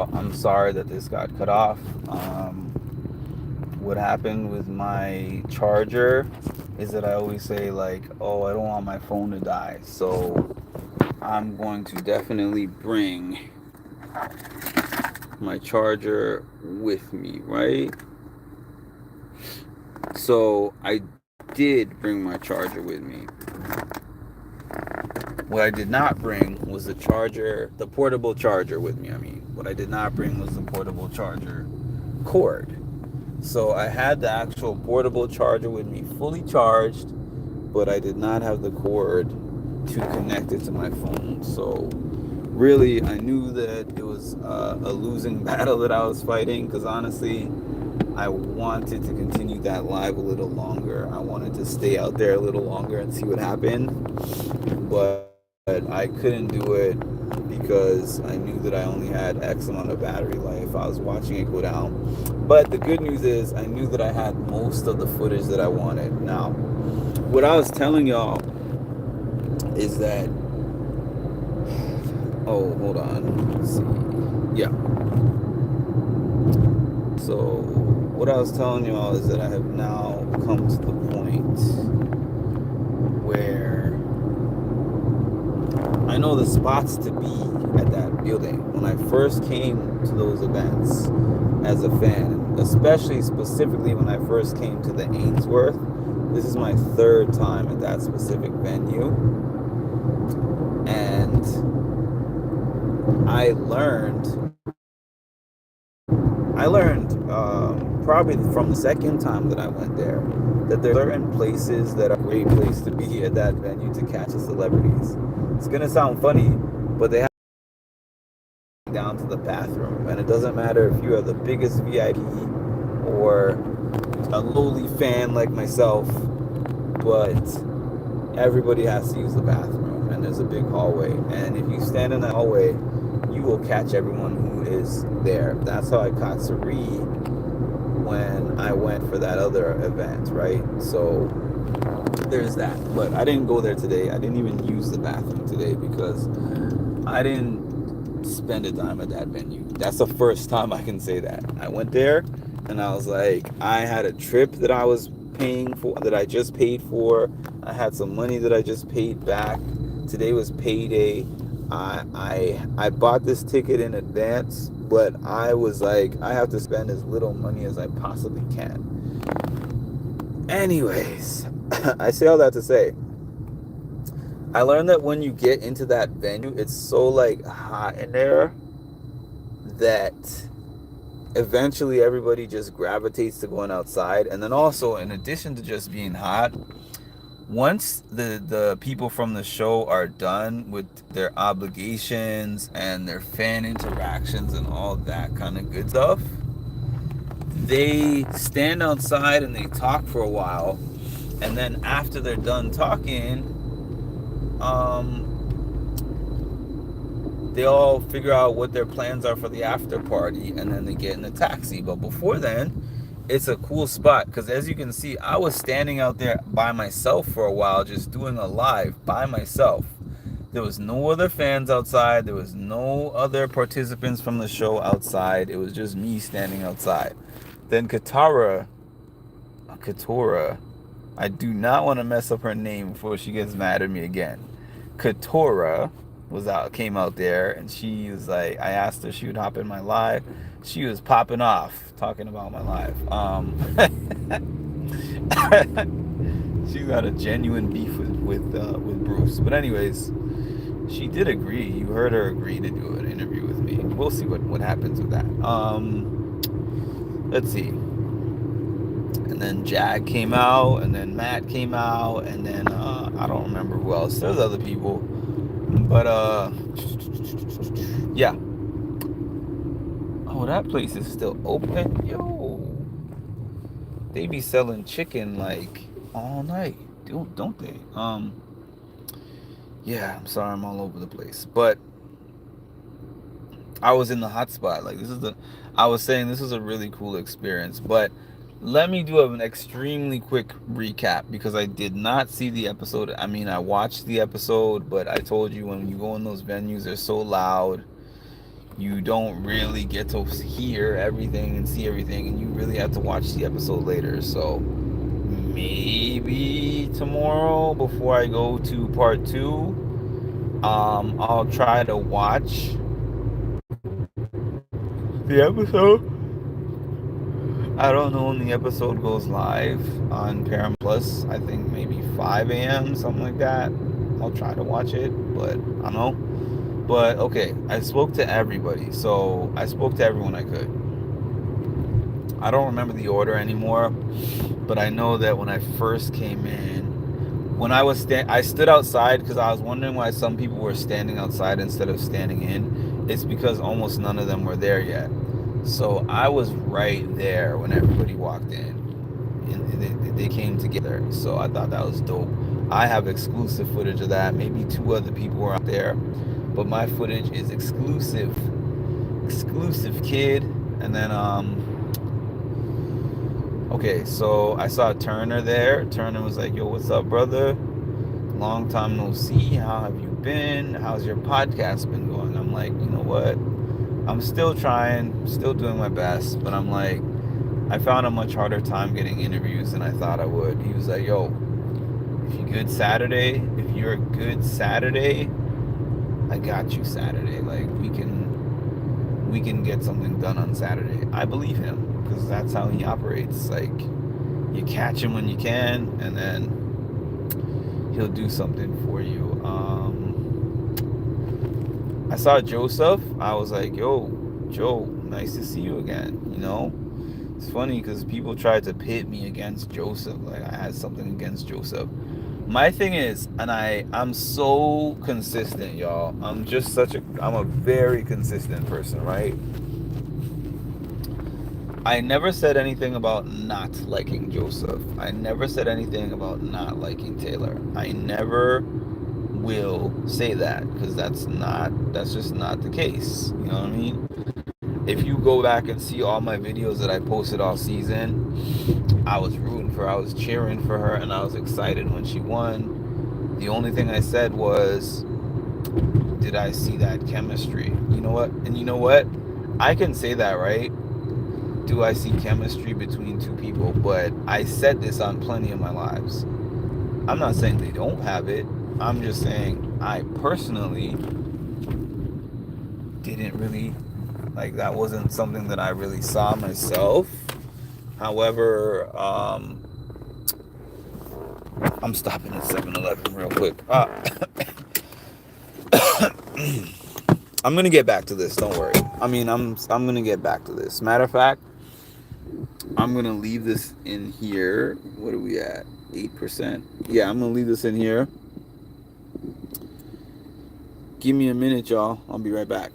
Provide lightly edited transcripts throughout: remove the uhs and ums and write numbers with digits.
y'all. I'm sorry that this got cut off. What happened with my charger is that I always say, like, oh, I don't want my phone to die. So I'm going to definitely bring my charger with me, right? So I did bring my charger with me. What I did not bring was the charger, the portable charger with me. I mean, what I did not bring was the portable charger cord. So I had the actual portable charger with me, fully charged, but I did not have the cord to connect it to my phone. So really, I knew that it was a losing battle that I was fighting, because honestly, I wanted to continue that live a little longer. I wanted to stay out there a little longer and see what happened, but I couldn't do it because I knew that I only had X amount of battery life. I was watching it go down. But the good news is I knew that I had most of the footage that I wanted. Now, what I was telling y'all is that, oh, hold on. Let's see. Yeah. So, what I was telling y'all is that I have now come to the point where I know the spots to be at that building. When I first came to those events as a fan, especially specifically when I first came to the Ainsworth, this is my third time at that specific venue. And probably from the second time that I went there, that there are certain places that are a great place to be at that venue to catch the celebrities. It's gonna sound funny, but they have down to the bathroom, and it doesn't matter if you are the biggest VIP or a lowly fan like myself, but everybody has to use the bathroom, and there's a big hallway, and if you stand in that hallway, you will catch everyone who is there. That's how I caught Sari when I went for that other event, right? So there's that. But I didn't go there today. I didn't even use the bathroom today because I didn't spend a dime at that venue. That's the first time I can say that. I went there and I was like, I had a trip that I was paying for, that I just paid for. I had some money that I just paid back. Today was payday. I bought this ticket in advance, but I was like, I have to spend as little money as I possibly can. Anyways, I say all that to say, I learned that when you get into that venue, it's so like hot in there that eventually everybody just gravitates to going outside. And then also, in addition to just being hot, once the people from the show are done with their obligations and their fan interactions and all that kind of good stuff, they stand outside and they talk for a while, and then after they're done talking, they all figure out what their plans are for the after party, and then they get in a taxi. But before then, it's a cool spot because, as you can see, I was standing out there by myself for a while, just doing a live by myself. There was no other fans outside. There was no other participants from the show outside. It was just me standing outside. Then Katora, I do not want to mess up her name before she gets mad at me again. Katora came out there, and she was like, I asked her if she would hop in my live. She was popping off talking about my live. She got a genuine beef with Bruce. But anyways, she did agree. You heard her agree to do an interview with me. We'll see what happens with that. Let's see. And then Jag came out, and then Matt came out, and then I don't remember who else. There's other people, but yeah. Oh, that place is still open, yo. They be selling chicken like all night, don't they? Yeah. I'm sorry, I'm all over the place, but I was in the hot spot. Like I was saying, this was a really cool experience, but let me do an extremely quick recap because I did not see the episode. I mean, I watched the episode, but I told you when you go in those venues, they're so loud. you don't really get to hear everything and see everything, and you really have to watch the episode later. So maybe tomorrow before I go to part two, I'll try to watch the episode. I don't know when the episode goes live on Paramount Plus. I think maybe 5 a.m., something like that. I'll try to watch it, but I don't know. But okay, I spoke to everybody. So I spoke to everyone I could. I don't remember the order anymore, but I know that when I first came in, when I stood outside because I was wondering why some people were standing outside instead of standing in. It's because almost none of them were there yet. So I was right there when everybody walked in, and they came together. So I thought that was dope. I have exclusive footage of that. Maybe two other people were out there, but my footage is exclusive, kid. And then okay, so I saw Turner there. Turner was like, "Yo, what's up, brother? Long time no see. How have you been? How's your podcast been going?" I'm like, you know what? I'm still trying, still doing my best, but I'm like, I found a much harder time getting interviews than I thought I would. He was like, "Yo, if you're a good Saturday, I got you Saturday. Like we can get something done on Saturday." I believe him because that's how he operates. Like you catch him when you can, and then he'll do something for you. I saw Joseph. I was like, "Yo, Joe, nice to see you again." It's funny because people tried to pit me against Joseph. Like I had something against Joseph. My thing is, and I'm so consistent, y'all. I'm a very consistent person, right? I never said anything about not liking Joseph. I never said anything about not liking Taylor. I never will say that because that's just not the case. You know what I mean? If you go back and see all my videos that I posted all season, I was rooting for her, I was cheering for her, and I was excited when she won. The only thing I said was, did I see that chemistry? You know what? And you know what? I can say that, right? Do I see chemistry between two people? But I said this on plenty of my lives. I'm not saying they don't have it. I'm just saying I personally didn't really, like, that wasn't something that I really saw myself. However, I'm stopping at 7-Eleven real quick. I'm gonna get back to this. Don't worry. I mean, I'm gonna get back to this. Matter of fact, I'm gonna leave this in here. What are we at? 8%. Yeah, I'm gonna leave this in here. Give me a minute, y'all. I'll be right back.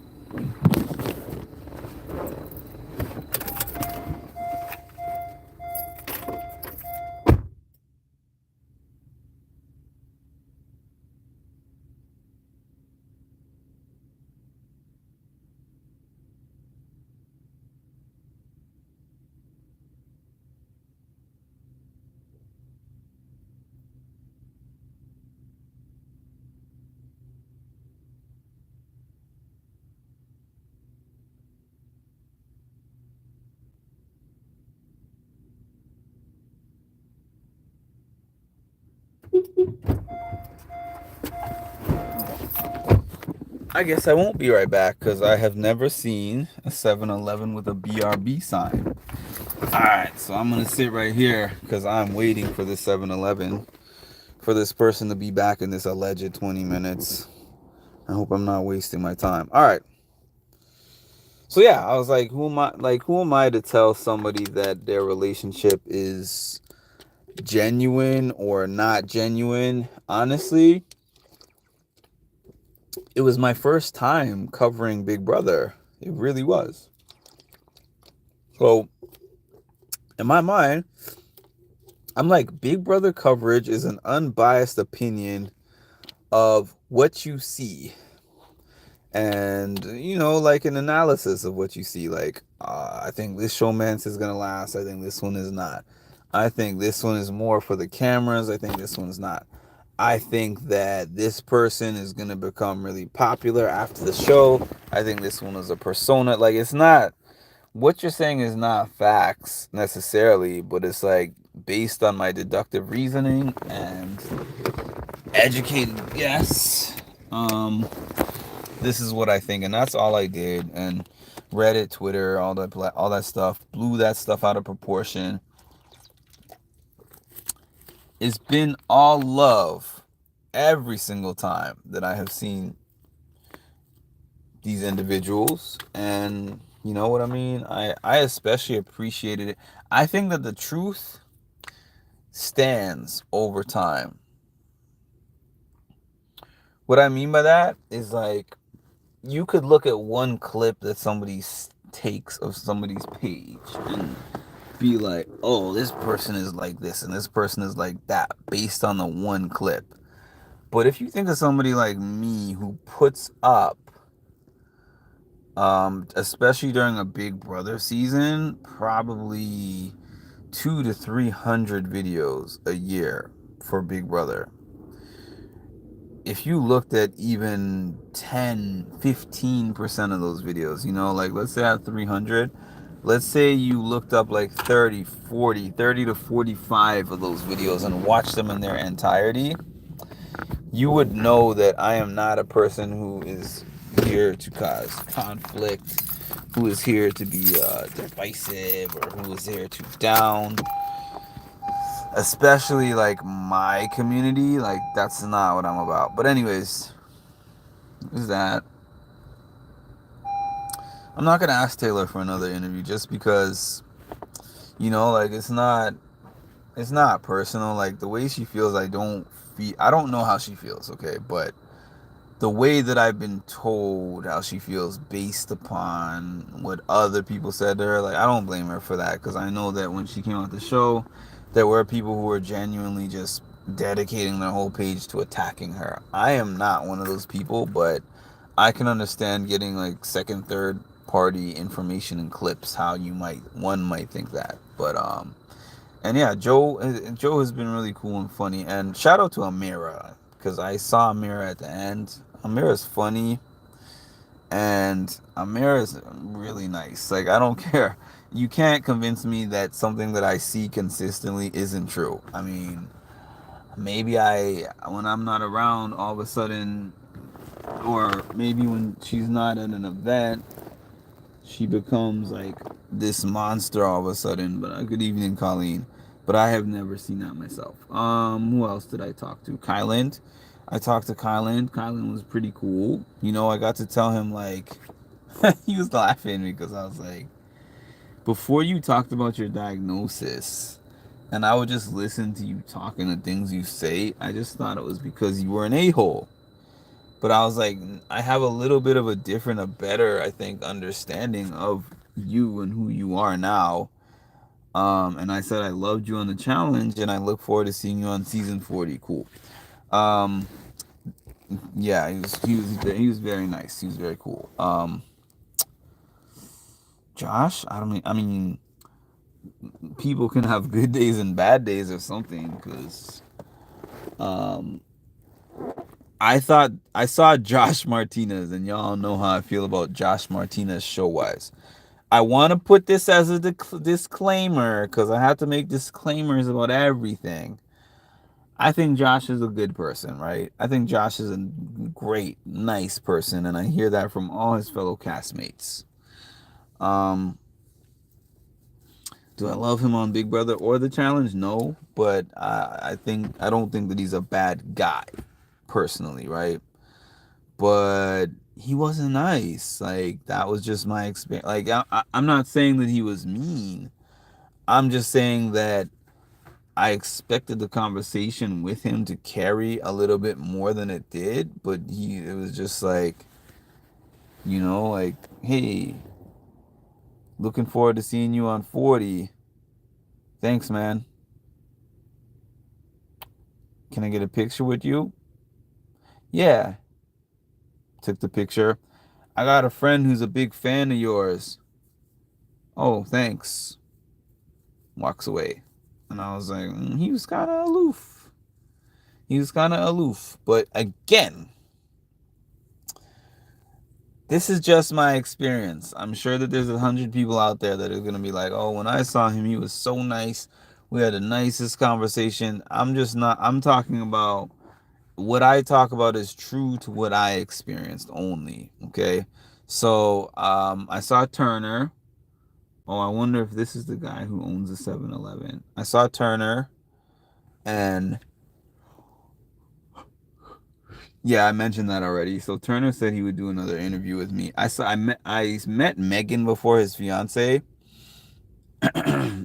I guess I won't be right back because I have never seen a 7-Eleven with a BRB sign. Alright, so I'm going to sit right here because I'm waiting for this 7-Eleven, for this person to be back in this alleged 20 minutes. I hope I'm not wasting my time. Alright. So yeah, I was like, who am I to tell somebody that their relationship is genuine or not genuine? Honestly, it was my first time covering Big Brother. It really was. So, in my mind, I'm like, Big Brother coverage is an unbiased opinion of what you see. And, like an analysis of what you see. Like, I think this showmance is going to last. I think this one is not. I think this one is more for the cameras. I think this one's not. I think that this person is going to become really popular after the show. I think this one is a persona. Like, it's not, what you're saying is not facts necessarily, but it's like based on my deductive reasoning and educated guess. This is what I think, and that's all I did. And Reddit, Twitter, all that stuff, blew that stuff out of proportion. It's been all love every single time that I have seen these individuals, and you know what I mean. I especially appreciated it. I think that the truth stands over time. What I mean by that is, like, you could look at one clip that somebody takes of somebody's page and be like, oh, this person is like this and this person is like that based on the one clip. But if you think of somebody like me who puts up, especially during a Big Brother season, probably 200 to 300 videos a year for Big Brother. If you looked at even 10-15% of those videos, like, let's say I have 300, let's say you looked up like 30 to 45 of those videos and watched them in their entirety, you would know that I am not a person who is here to cause conflict, who is here to be divisive, or who is here to down, especially like my community. Like, that's not what I'm about. But anyways, is that I'm not gonna ask Taylor for another interview just because, like, it's not personal. Like, the way she feels, I don't know how she feels, okay, but the way that I've been told how she feels based upon what other people said to her, like, I don't blame her for that, because I know that when she came out the show, there were people who were genuinely just dedicating their whole page to attacking her. I am not one of those people, but I can understand getting like second, third party information and clips, how one might think that. But and yeah, Joe has been really cool and funny. And shout out to Amira, because I saw Amira at the end. Amira's funny, and Amira's really nice. Like, I don't care. You can't convince me that something that I see consistently isn't true. I mean, maybe when I'm not around, all of a sudden, or maybe when she's not at an event, she becomes like this monster all of a sudden. But good evening, Colleen. But I have never seen that myself. Who else did I talk to? Kyland. I talked to Kyland. Kyland was pretty cool. I got to tell him, like, he was laughing at me because I was like, before you talked about your diagnosis, and I would just listen to you talking the things you say, I just thought it was because you were an a-hole. But I was like, I have a little bit of a better, I think, understanding of you and who you are now. And I said I loved you on the challenge, and I look forward to seeing you on season 40. Cool. Um, yeah, he was very nice. He was very cool. Josh, I mean, people can have good days and bad days or something, because um, I saw Josh Martinez, and y'all know how I feel about Josh Martinez show wise. I want to put this as a disclaimer, because I have to make disclaimers about everything. I think Josh is a good person, right? I think Josh is a great, nice person, and I hear that from all his fellow castmates. Um, do I love him on Big Brother or The Challenge? No, but I don't think that he's a bad guy, personally, right? But he wasn't nice. Like, that was just my experience. Like, I'm not saying that he was mean. I'm just saying that I expected the conversation with him to carry a little bit more than it did, but it was just like, like, hey, looking forward to seeing you on 40. Thanks, man. Can I get a picture with you? Yeah. Took the picture. I got a friend who's a big fan of yours. Oh, thanks. Walks away. And I was like, he was kind of aloof. He was kind of aloof. But again, this is just my experience. I'm sure that there's 100 people out there that are going to be like, oh, when I saw him, he was so nice. We had the nicest conversation. I'm just not, I'm talking about what I talk about is true to what I experienced only. Okay. So I saw Turner. Oh, I wonder if this is the guy who owns the 7-Eleven. I saw Turner, and yeah, I mentioned that already. So Turner said he would do another interview with me. I met Megan before, his fiance,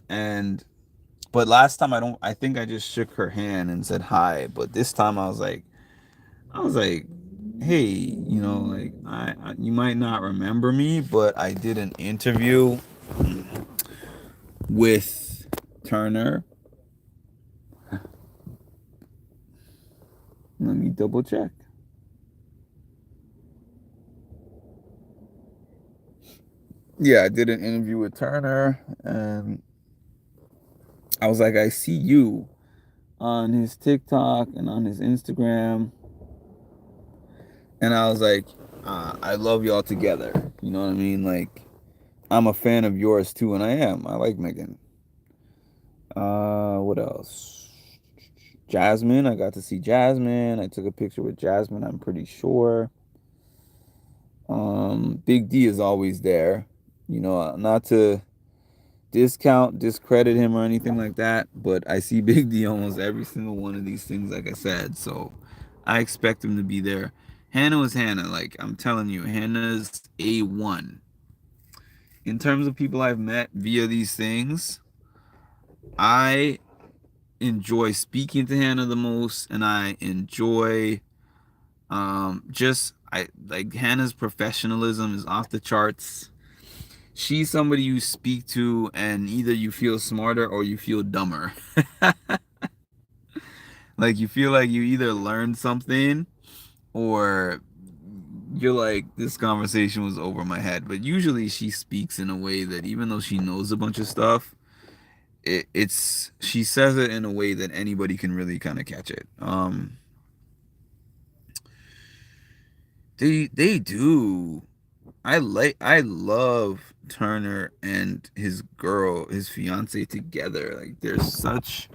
and but last time I think I just shook her hand and said hi. But this time I was like, hey, like you might not remember me, but I did an interview with Turner. Let me double check. Yeah, I did an interview with Turner, and I was like, I see you on his TikTok and on his Instagram, and I was like, I love y'all together. You know what I mean? Like, I'm a fan of yours too, and I am. I like Megan. What else? Jasmine. I got to see Jasmine. I took a picture with Jasmine. I'm pretty sure. Big D is always there. Not to discredit him or anything like that, but I see Big D almost every single one of these things, like I said. So I expect him to be there. Hannah was Hannah. Like I'm telling you, Hannah's A1. In terms of people I've met via these things, I enjoy speaking to Hannah the most, and I enjoy just I like Hannah's professionalism is off the charts. She's somebody you speak to and either you feel smarter or you feel dumber. Like you feel like you either learned something or you're like, this conversation was over my head. But usually she speaks in a way that even though she knows a bunch of stuff, it's she says it in a way that anybody can really kind of catch it. They do. I love Turner and his girl, his fiance together. Like there's such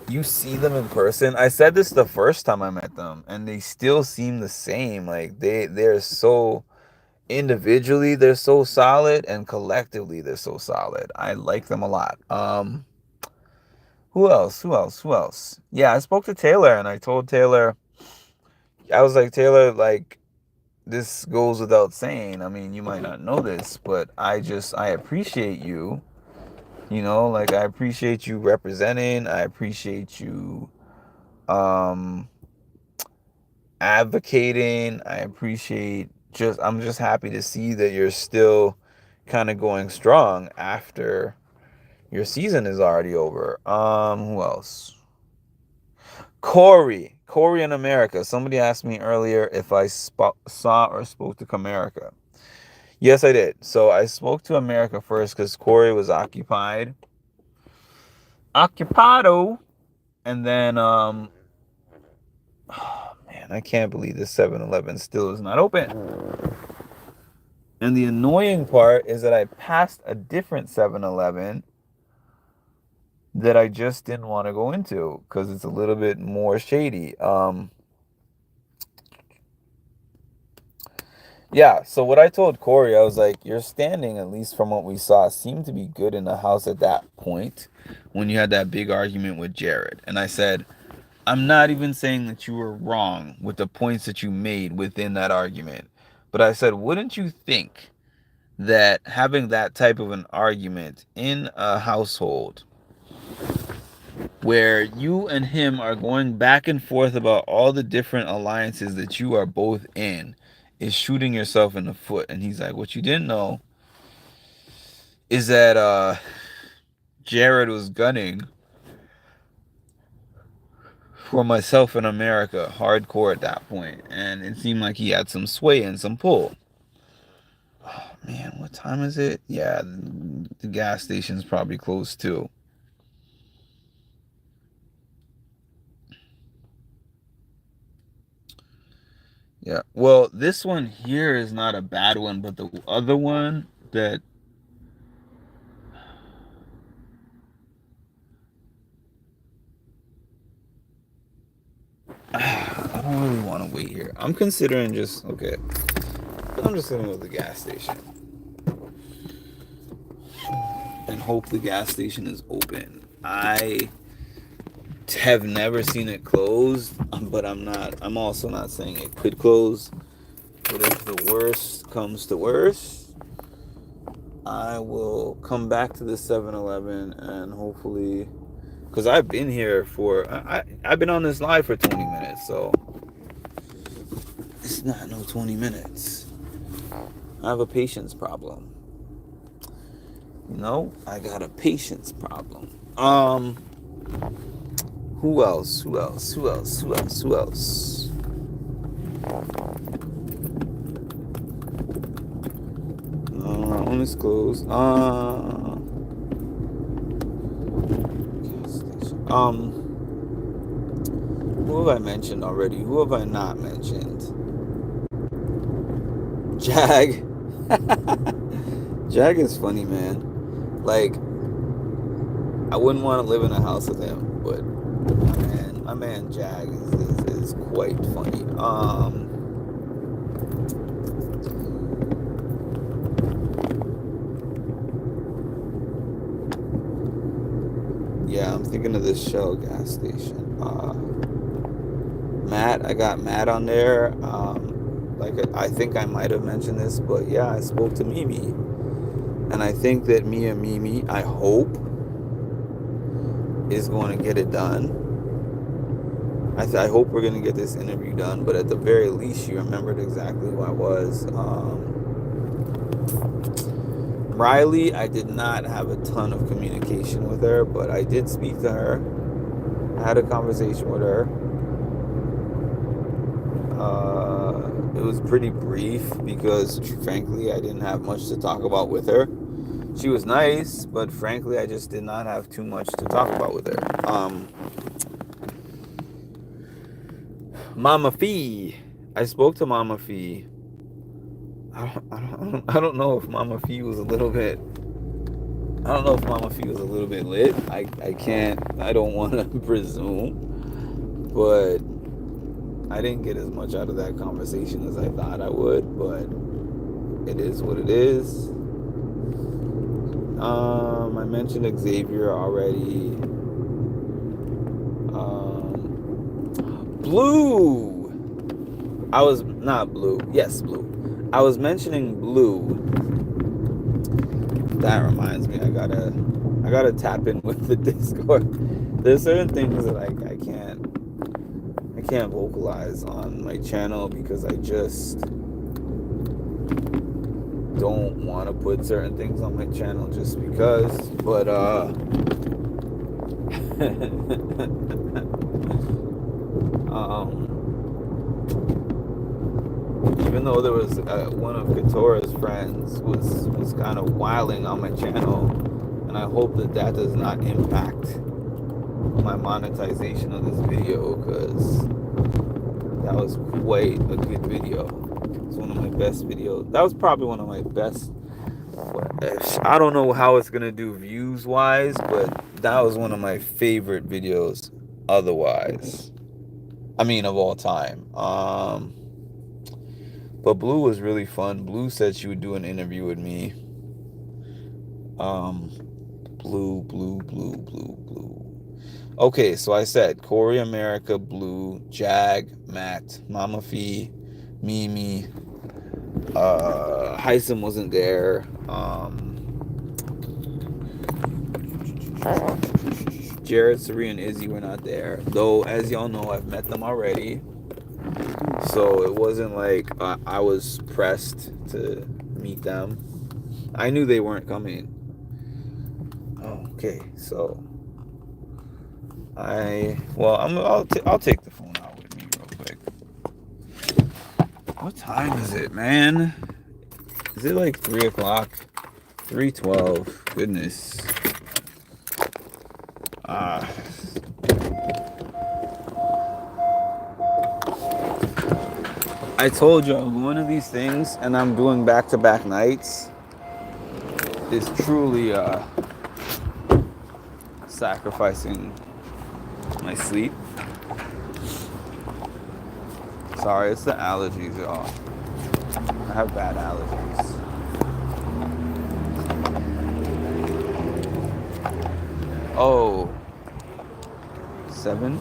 you see them in person. I said this the first time I met them, and they still seem the same. Like they're so individually they're so solid, and collectively they're so solid. I like them a lot. Who else? Who else? Who else? Yeah, I spoke to Taylor, and I told Taylor, I was like, Taylor, like this goes without saying. I mean, you might not know this, but I appreciate you. Like I appreciate you representing. I appreciate you um advocating. I appreciate just I'm just happy to see that you're still kind of going strong after your season is already over. Who else? Corey in America. Somebody asked me earlier if I saw or spoke to Comerica. Yes, I did. So I spoke to America first because Corey was occupado, and then oh, man, I can't believe this 7-Eleven still is not open. And the annoying part is that I passed a different 7-Eleven that I just didn't want to go into because it's a little bit more shady. Yeah, so what I told Corey, I was like, your standing, at least from what we saw, seemed to be good in the house at that point when you had that big argument with Jared. And I said, I'm not even saying that you were wrong with the points that you made within that argument. But I said, wouldn't you think that having that type of an argument in a household where you and him are going back and forth about all the different alliances that you are both in is shooting yourself in the foot? And he's like, what you didn't know is that Jared was gunning for myself in America hardcore at that point, and it seemed like he had some sway and some pull. Oh man, what time is it? Yeah, the gas station's probably closed too. Yeah. Well, this one here is not a bad one, but the other one that I don't really want to wait here. I'm considering just okay. I'm just gonna go to the gas station and hope the gas station is open. I have never seen it closed, but I'm also not saying it could close. But if the worst comes to worst, I will come back to the 7-Eleven and hopefully, because I've been here for, I've been on this live for 20 minutes, so it's not no 20 minutes. I have a patience problem. You know, I got a patience problem. Who else? Who else? Who else? Who else? Who else? On this close. Who have I mentioned already? Who have I not mentioned? Jag. Jag is funny, man. Like, I wouldn't want to live in a house with him, but my man Jag is quite funny. Yeah, I'm thinking of this Shell gas station. Matt, I got Matt on there. Like I think I might have mentioned this, but yeah, I spoke to Mimi, and I think that me and Mimi, I hope, is going to get it done. I hope we're going to get this interview done, but at the very least, she remembered exactly who I was. Riley, I did not have a ton of communication with her, but I did speak to her. I had a conversation with her. It was pretty brief because, frankly, I didn't have much to talk about with her. She was nice, but frankly, I just did not have too much to talk about with her. Mama Fee. I spoke to Mama Fee. I don't know if Mama Fee was a little bit. I don't know if Mama Fee was a little bit lit. I don't want to presume, but I didn't get as much out of that conversation as I thought I would. But it is what it is. I mentioned Xavier already. Blue. I was not Blue. Yes, Blue. I was mentioning Blue. That reminds me, I gotta tap in with the Discord. There's certain things that I can't vocalize on my channel because I just don't want to put certain things on my channel just because. But even though there was one of Katora's friends was kind of wilding on my channel, and I hope that does not impact my monetization of this video, because that was quite a good video. It's one of my best videos. That was probably one of my best. I don't know how it's gonna do views wise, but that was one of my favorite videos otherwise. I mean, of all time. But Blue was really fun. Blue said she would do an interview with me. Blue. Okay, so I said Corey America, Blue, Jag, Matt, Mama Fee, Mimi. Heisem wasn't there. Jared, Sari, and Izzy were not there. Though, as y'all know, I've met them already. So it wasn't like I was pressed to meet them. I knew they weren't coming. Okay, so I'll take the phone out with me real quick. What time is it, man? Is it like 3 o'clock? 3:12. Goodness. I I told you I'm going to these things and I'm doing back-to-back nights is truly sacrificing my sleep. Sorry, it's the allergies, y'all. I have bad allergies. Oh, 7?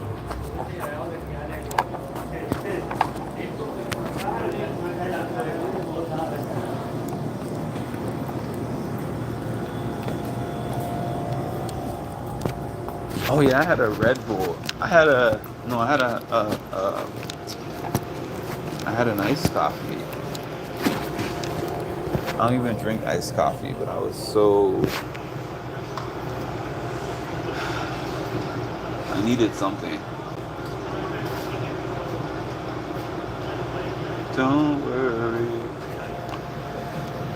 Oh yeah, I had a Red Bull. I had an iced coffee. I don't even drink iced coffee, but I was so, I needed something. Don't worry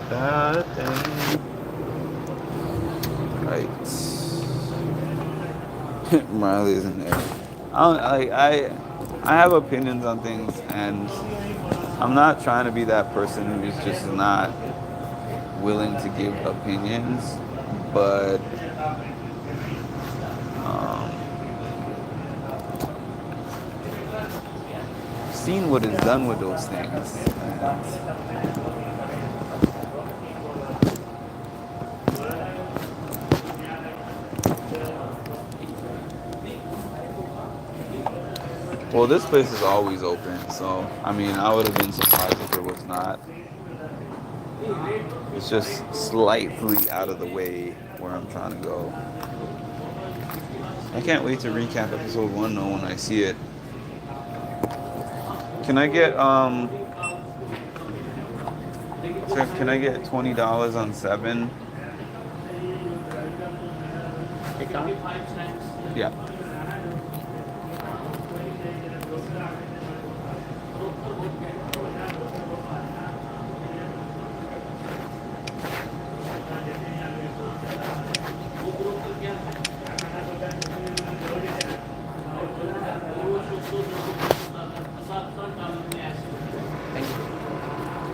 about a thing. Right. Riley's in there. I have opinions on things, and I'm not trying to be that person who's just not willing to give opinions, but I've seen what is done with those things. Well, this place is always open, so I mean, I would have been surprised if it was not. It's just slightly out of the way where I'm trying to go. I can't wait to recap episode 1 though when I see it. Can I get $20 on 7? Yeah.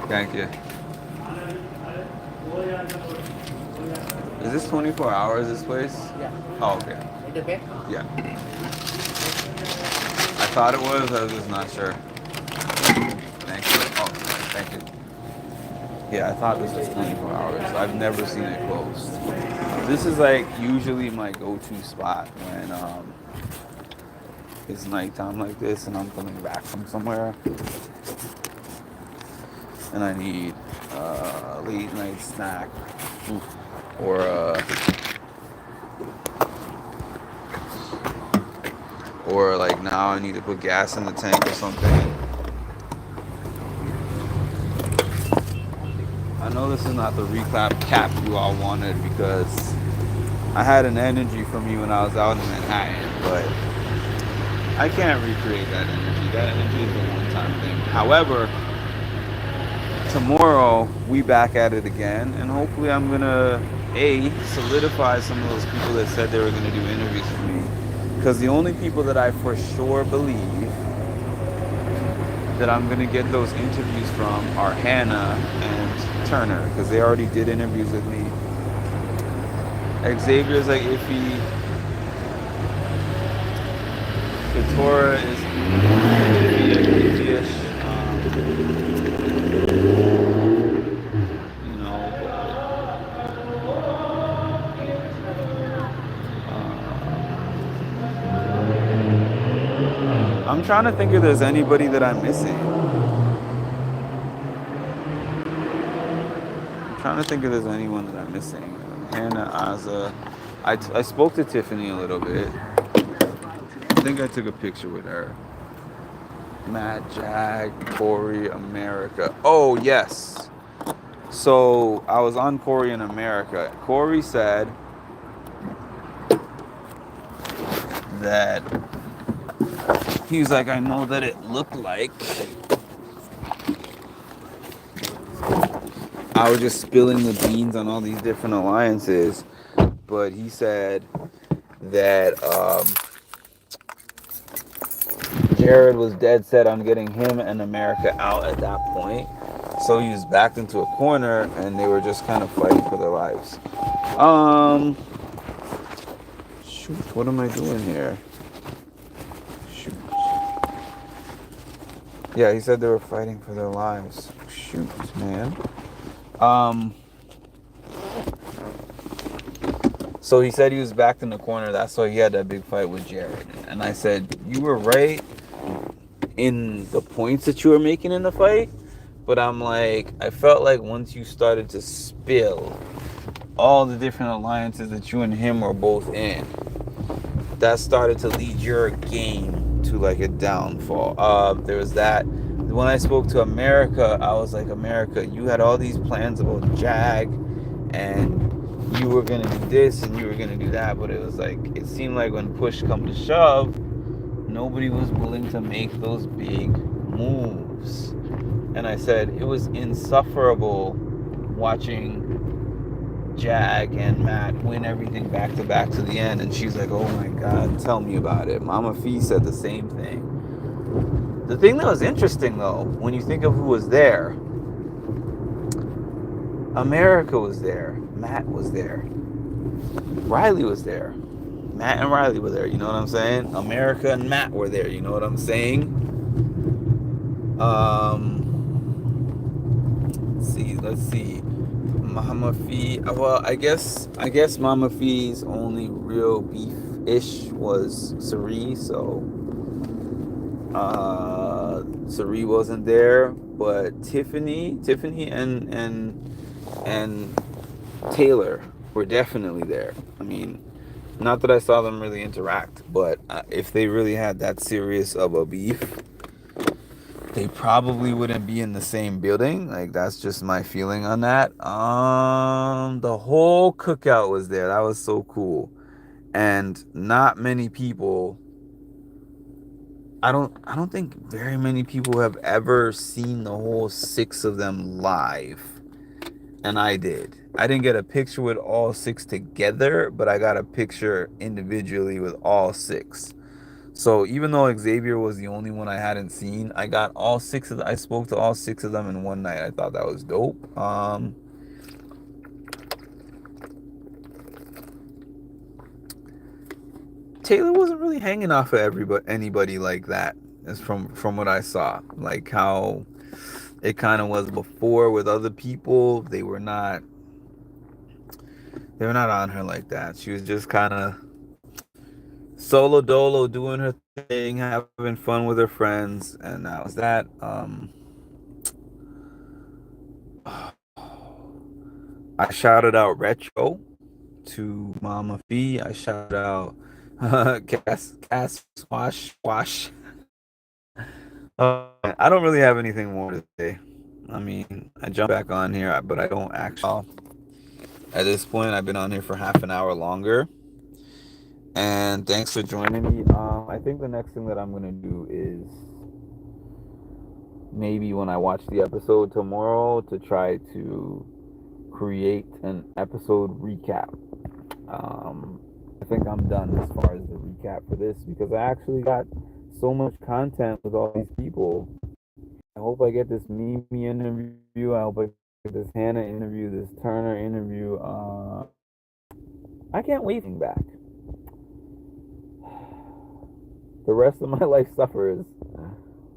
Thank you. Is this 24 hours, this place? Yeah. Oh, okay. In the back? Yeah. I thought it was, I was just not sure. Thank you. Oh, thank you. Yeah, I thought this was 24 hours. I've never seen it closed. This is like usually my go-to spot when it's nighttime like this and I'm coming back from somewhere. And I need a late night snack or like now I need to put gas in the tank or something. I know this is not the recap you all wanted because I had an energy from you when I was out in Manhattan, but I can't recreate that energy. That energy is a one-time thing. However, tomorrow we back at it again, and hopefully I'm gonna solidify some of those people that said they were gonna do interviews with me, because the only people that I for sure believe that I'm gonna get those interviews from are Hannah and Turner, because they already did interviews with me. Xavier's like iffy. Katora is iffy-ish. I'm trying to think if there's anybody that I'm missing. I'm trying to think if there's anyone that I'm missing. Hannah, Aza. I spoke to Tiffany a little bit. I think I took a picture with her. Matt, Jag, Corey, America. Oh, yes. So I was on Corey in America. Corey said that he was like, I know that it looked like I was just spilling the beans on all these different alliances, but he said that Jared was dead set on getting him and America out at that point. So he was backed into a corner and they were just kind of fighting for their lives. Um, Shoot, what am I doing here? Shoot. Yeah, he said they were fighting for their lives. Shoot, man. Um, so he said he was backed in the corner. That's why he had that big fight with Jared. And I said, you were right in the points that you were making in the fight. But I'm like, I felt like once you started to spill all the different alliances that you and him were both in, that started to lead your game to like a downfall. There was that. When I spoke to America, I was like, America, you had all these plans about Jag, and you were gonna do this and you were gonna do that, but it was like, it seemed like when push come to shove, nobody was willing to make those big moves. And I said it was insufferable watching Jag and Matt win everything back to back to the end. And she's like, oh my God, tell me about it. Mama Fee said the same thing. The thing that was interesting though, when you think of who was there, America was there, Matt was there, Riley was there. Matt and Riley were there, you know what I'm saying? America and Matt were there, you know what I'm saying? Let's see. Mama Fee. Well, I guess Mama Fee's only real beef-ish was Sari, so Sari wasn't there, but Tiffany and Taylor were definitely there. I mean, not that I saw them really interact, but if they really had that serious of a beef, they probably wouldn't be in the same building. Like, that's just my feeling on that. The whole cookout was there. That was so cool. And not many people, I don't think very many people have ever seen the whole 6 of them live. And I did. I didn't get a picture with all 6 together, but I got a picture individually with all 6. So even though Xavier was the only one I hadn't seen, I got all 6 of them. I spoke to all 6 of them in one night. I thought that was dope. Taylor wasn't really hanging off of anybody like that, as from what I saw. Like how it kind of was before with other people. They were not on her like that. She was just kind of solo dolo doing her thing, having fun with her friends, and that was that. I shouted out Retro to Mama Fee. I shouted out Cass Wash. I don't really have anything more to say. I mean, I jumped back on here, but I don't actually. At this point, I've been on here for half an hour longer. And thanks for joining me. I think the next thing that I'm going to do is maybe when I watch the episode tomorrow to try to create an episode recap. I think I'm done as far as the recap for this because I actually got so much content with all these people. I hope I get this Mimi interview. I hope I get this Hannah interview, this Turner interview. I can't wait to be back. The rest of my life suffers,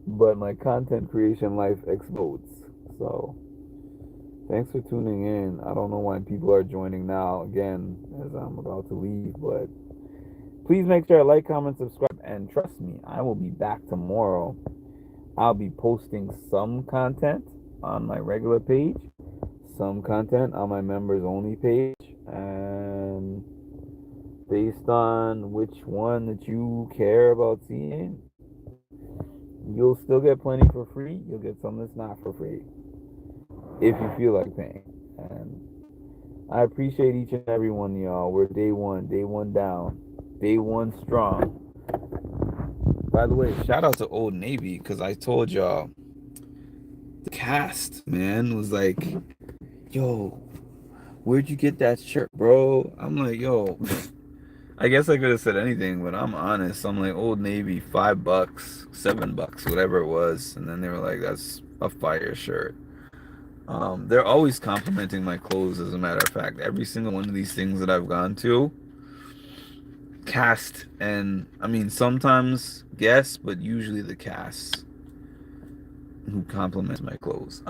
but my content creation life explodes. So, thanks for tuning in. I don't know why people are joining now, again, as I'm about to leave, but please make sure to like, comment, subscribe, and trust me, I will be back tomorrow. I'll be posting some content on my regular page, some content on my members only page, and based on which one that you care about seeing, you'll still get plenty for free. You'll get some that's not for free if you feel like paying. And I appreciate each and every one of y'all. We're day one down, day one strong. By the way, shout out to Old Navy, because I told y'all the cast, man, was like, yo, where'd you get that shirt, bro? I'm like, yo, I guess I could have said anything, but I'm honest. I'm like Old Navy, $5, $7, whatever it was, and then they were like, "That's a fire shirt." They're always complimenting my clothes. As a matter of fact, every single one of these things that I've gone to, cast, and I mean sometimes guests, but usually the cast who compliments my clothes.